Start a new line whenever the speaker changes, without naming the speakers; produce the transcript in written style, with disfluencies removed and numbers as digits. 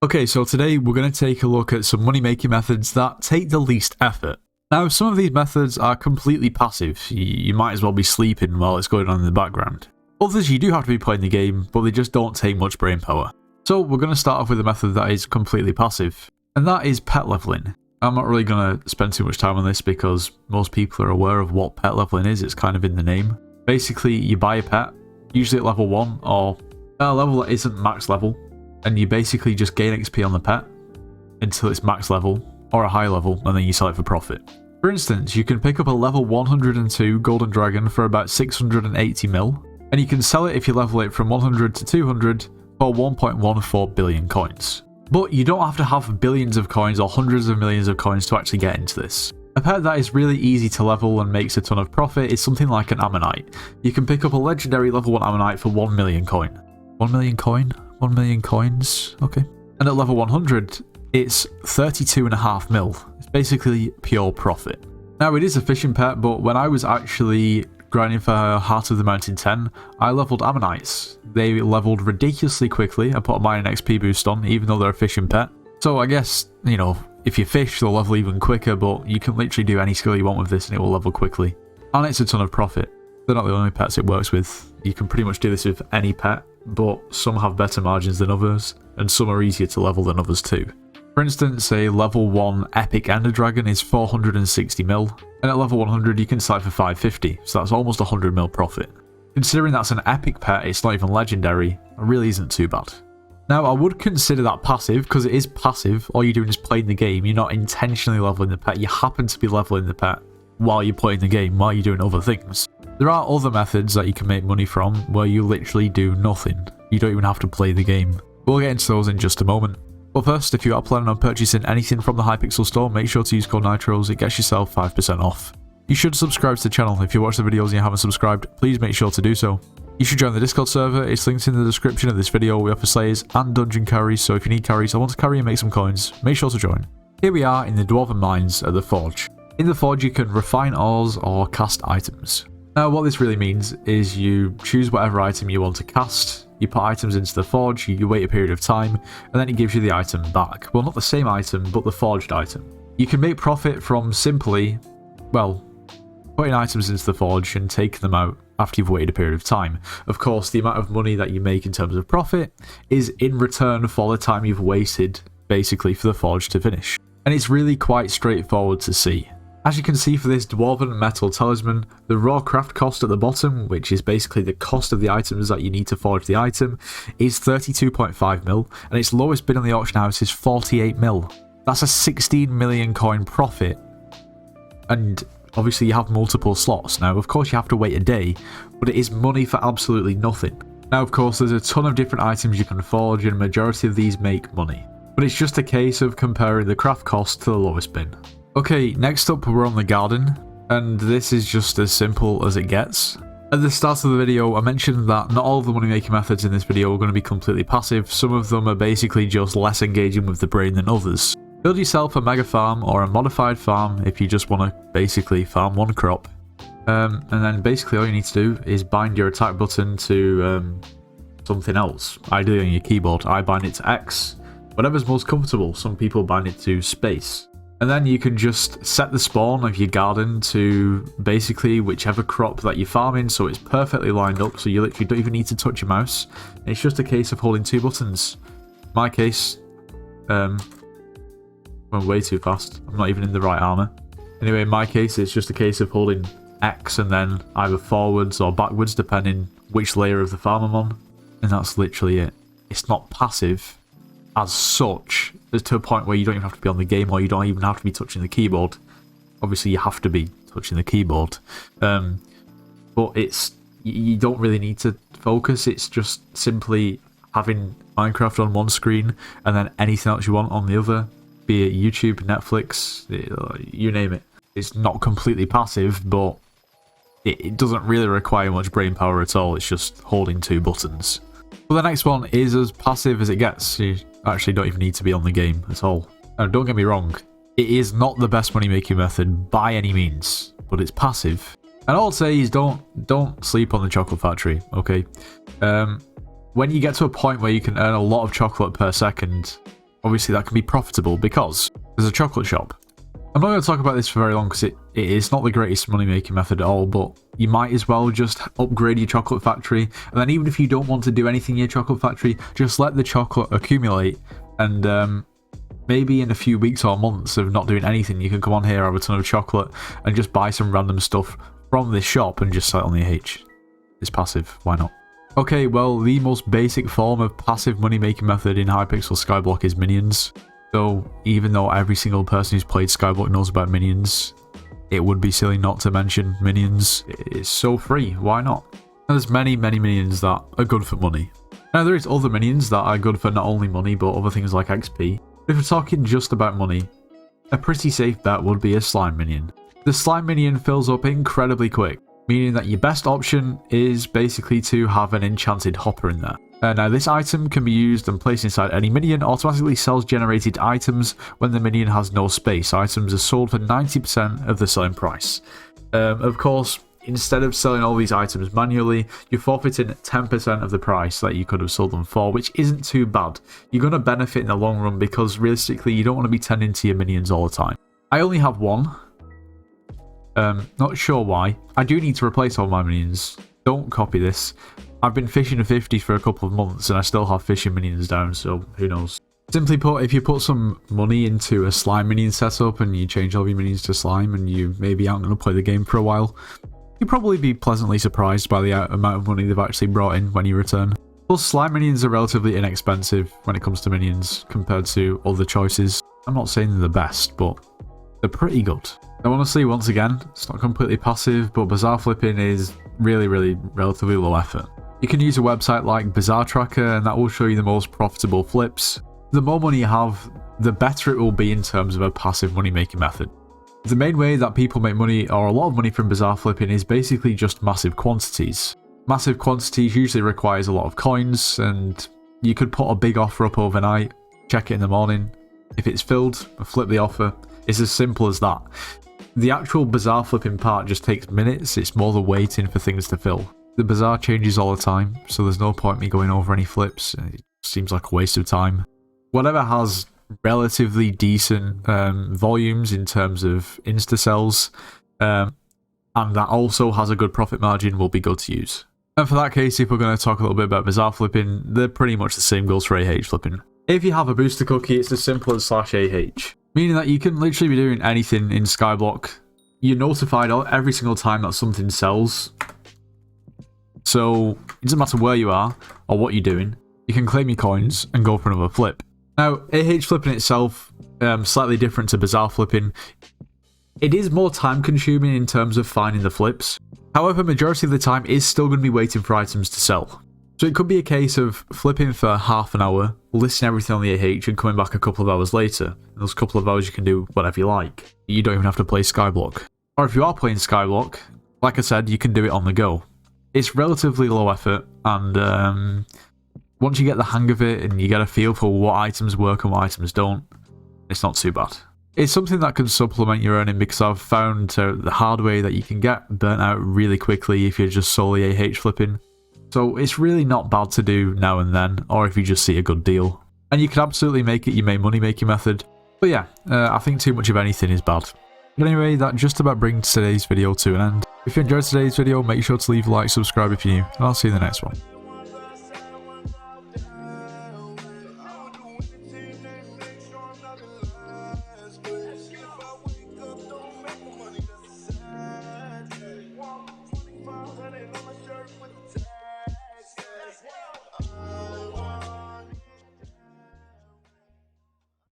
Okay, so today we're going to take a look at some money making methods that take the least effort. Now, some of these methods are completely passive. You might as well be sleeping while it's going on in the background. Others you do have to be playing the game, but they just don't take much brain power. So we're going to start off with a method that is completely passive, and that is pet leveling. I'm not really going to spend too much time on this because most people are aware of what pet leveling is. It's kind of in the name. Basically, you buy a pet, usually at level 1 or a level that isn't max level, and you basically just gain XP on the pet until it's max level or a high level, and then you sell it for profit. For instance, you can pick up a level 102 golden dragon for about 680 mil, and you can sell it if you level it from 100 to 200 for 1.14 billion coins. But you don't have to have billions of coins or hundreds of millions of coins to actually get into this. A pet that is really easy to level and makes a ton of profit is something like an ammonite. You can pick up a legendary level 1 ammonite for 1 million coin. 1 million coin? 1 million coins? Okay. And at level 100, it's 32.5 mil. It's basically pure profit. Now, it is a fishing pet, but when I was actually grinding for Heart of the Mountain 10, I leveled ammonites. They leveled ridiculously quickly. I put a mining XP boost on, even though they're a fishing pet. So I guess, you know, if you fish, they'll level even quicker, but you can literally do any skill you want with this and it will level quickly. And it's a ton of profit. They're not the only pets it works with. You can pretty much do this with any pet, but some have better margins than others, and some are easier to level than others too. For instance, a level 1 epic ender dragon is 460 mil, and at level 100 you can sell it for 550, so that's almost 100 mil profit. Considering that's an epic pet, it's not even legendary, it really isn't too bad. Now, I would consider that passive, because it is passive. All you're doing is playing the game. You're not intentionally leveling the pet, you happen to be leveling the pet while you're playing the game, while you're doing other things. There are other methods that you can make money from, where you literally do nothing. You don't even have to play the game. We'll get into those in just a moment. But first, if you are planning on purchasing anything from the Hypixel store, make sure to use code NITROS, it gets yourself 5% off. You should subscribe to the channel. If you watch the videos and you haven't subscribed, please make sure to do so. You should join the Discord server, it's linked in the description of this video. We offer slayers and dungeon carries, so if you need carries or want to carry and make some coins, make sure to join. Here we are in the Dwarven Mines at the Forge. In the Forge you can refine ores or cast items. Now what this really means is you choose whatever item you want to cast, you put items into the forge, you wait a period of time, and then it gives you the item back. Well, not the same item, but the forged item. You can make profit from simply, well, putting items into the forge and taking them out after you've waited a period of time. Of course, the amount of money that you make in terms of profit is in return for the time you've wasted, basically, for the forge to finish. And it's really quite straightforward to see. As you can see for this Dwarven Metal Talisman, the raw craft cost at the bottom, which is basically the cost of the items that you need to forge the item, is 32.5 mil, and its lowest bid on the auction house is 48 mil. That's a 16 million coin profit, and obviously you have multiple slots. Now, of course you have to wait a day, but it is money for absolutely nothing. Now, of course, there's a ton of different items you can forge, and a majority of these make money. But it's just a case of comparing the craft cost to the lowest bin. Okay, next up we're on the garden, and this is just as simple as it gets. At the start of the video, I mentioned that not all of the money making methods in this video are going to be completely passive. Some of them are basically just less engaging with the brain than others. Build yourself a mega farm or a modified farm if you just want to basically farm one crop. And then basically all you need to do is bind your attack button to something else, ideally on your keyboard. I bind it to X, whatever's most comfortable. Some people bind it to space. And then you can just set the spawn of your garden to basically whichever crop that you're farming, so it's perfectly lined up, so you literally don't even need to touch your mouse. It's just a case of holding 2 buttons. In my case, went way too fast. I'm not even in the right armor. Anyway, in my case, it's just a case of holding X and then either forwards or backwards, depending which layer of the farm I'm on. And that's literally it. It's not passive as such. There's to a point where you don't even have to be on the game, or you don't even have to be touching the keyboard. Obviously you have to be touching the keyboard, but it's, you don't really need to focus. It's just simply having Minecraft on one screen and then anything else you want on the other, be it YouTube, Netflix, you name it. It's not completely passive, but it doesn't really require much brain power at all. It's just holding 2 buttons. Well, the next one is as passive as it gets. You actually don't even need to be on the game at all. Now, don't get me wrong, it is not the best money making method by any means, but it's passive. And all I'd say is don't sleep on the chocolate factory, okay? When you get to a point where you can earn a lot of chocolate per second, obviously that can be profitable because there's a chocolate shop. I'm not going to talk about this for very long because it is not the greatest money-making method at all, but you might as well just upgrade your chocolate factory, and then even if you don't want to do anything in your chocolate factory, just let the chocolate accumulate, and maybe in a few weeks or months of not doing anything, you can come on here, have a ton of chocolate, and just buy some random stuff from this shop and just sell it on the AH. It's passive, why not? Okay, well, the most basic form of passive money-making method in Hypixel Skyblock is minions. So even though every single person who's played Skyblock knows about minions, it would be silly not to mention minions. It's so free, why not? And there's many minions that are good for money. Now there is other minions that are good for not only money but other things like XP. If we're talking just about money, a pretty safe bet would be a slime minion. The slime minion fills up incredibly quick, meaning that your best option is basically to have an enchanted hopper in there. Now this item can be used and placed inside any minion, automatically sells generated items when the minion has no space. Items are sold for 90% of the selling price. Of course, instead of selling all these items manually, you're forfeiting 10% of the price that you could have sold them for, which isn't too bad. You're going to benefit in the long run because realistically you don't want to be tending to your minions all the time. I only have one. Not sure why. I do need to replace all my minions. Don't copy this. I've been fishing a 50 for a couple of months and I still have fishing minions down, so who knows. Simply put, if you put some money into a slime minion setup and you change all your minions to slime and you maybe aren't going to play the game for a while, you'll probably be pleasantly surprised by the amount of money they've actually brought in when you return. Plus, slime minions are relatively inexpensive when it comes to minions compared to other choices. I'm not saying they're the best, but they're pretty good. Now honestly, once again, it's not completely passive, but Bizar flipping is really relatively low effort. You can use a website like Bizar Tracker and that will show you the most profitable flips. The more money you have, the better it will be in terms of a passive money making method. The main way that people make money or a lot of money from Bizar flipping is basically just massive quantities. Massive quantities usually requires a lot of coins and you could put a big offer up overnight, check it in the morning. If it's filled, flip the offer. It's as simple as that. The actual Bizar flipping part just takes minutes, it's more the waiting for things to fill. The Bizar changes all the time, so there's no point me going over any flips. It seems like a waste of time. Whatever has relatively decent volumes in terms of insta-sells, and that also has a good profit margin will be good to use. And for that case, if we're going to talk a little bit about Bizar flipping, they're pretty much the same goes for AH flipping. If you have a booster cookie, it's as simple as /AH, meaning that you can literally be doing anything in Skyblock. You're notified every single time that something sells. So it doesn't matter where you are or what you're doing, you can claim your coins and go for another flip. Now, AH flipping itself, slightly different to Bizar flipping. It is more time consuming in terms of finding the flips. However, majority of the time is still going to be waiting for items to sell. So it could be a case of flipping for half an hour, listing everything on the AH and coming back a couple of hours later. In those couple of hours you can do whatever you like. You don't even have to play Skyblock. Or if you are playing Skyblock, like I said, you can do it on the go. It's relatively low effort, and once you get the hang of it and you get a feel for what items work and what items don't, it's not too bad. It's something that can supplement your earning because I've found the hard way that you can get burnt out really quickly if you're just solely AH flipping. So it's really not bad to do now and then, or if you just see a good deal. And you can absolutely make it your main money making method. But yeah, I think too much of anything is bad. But anyway, that just about brings today's video to an end. If you enjoyed today's video, make sure to leave a like, subscribe if you're new, and I'll see you in the next one.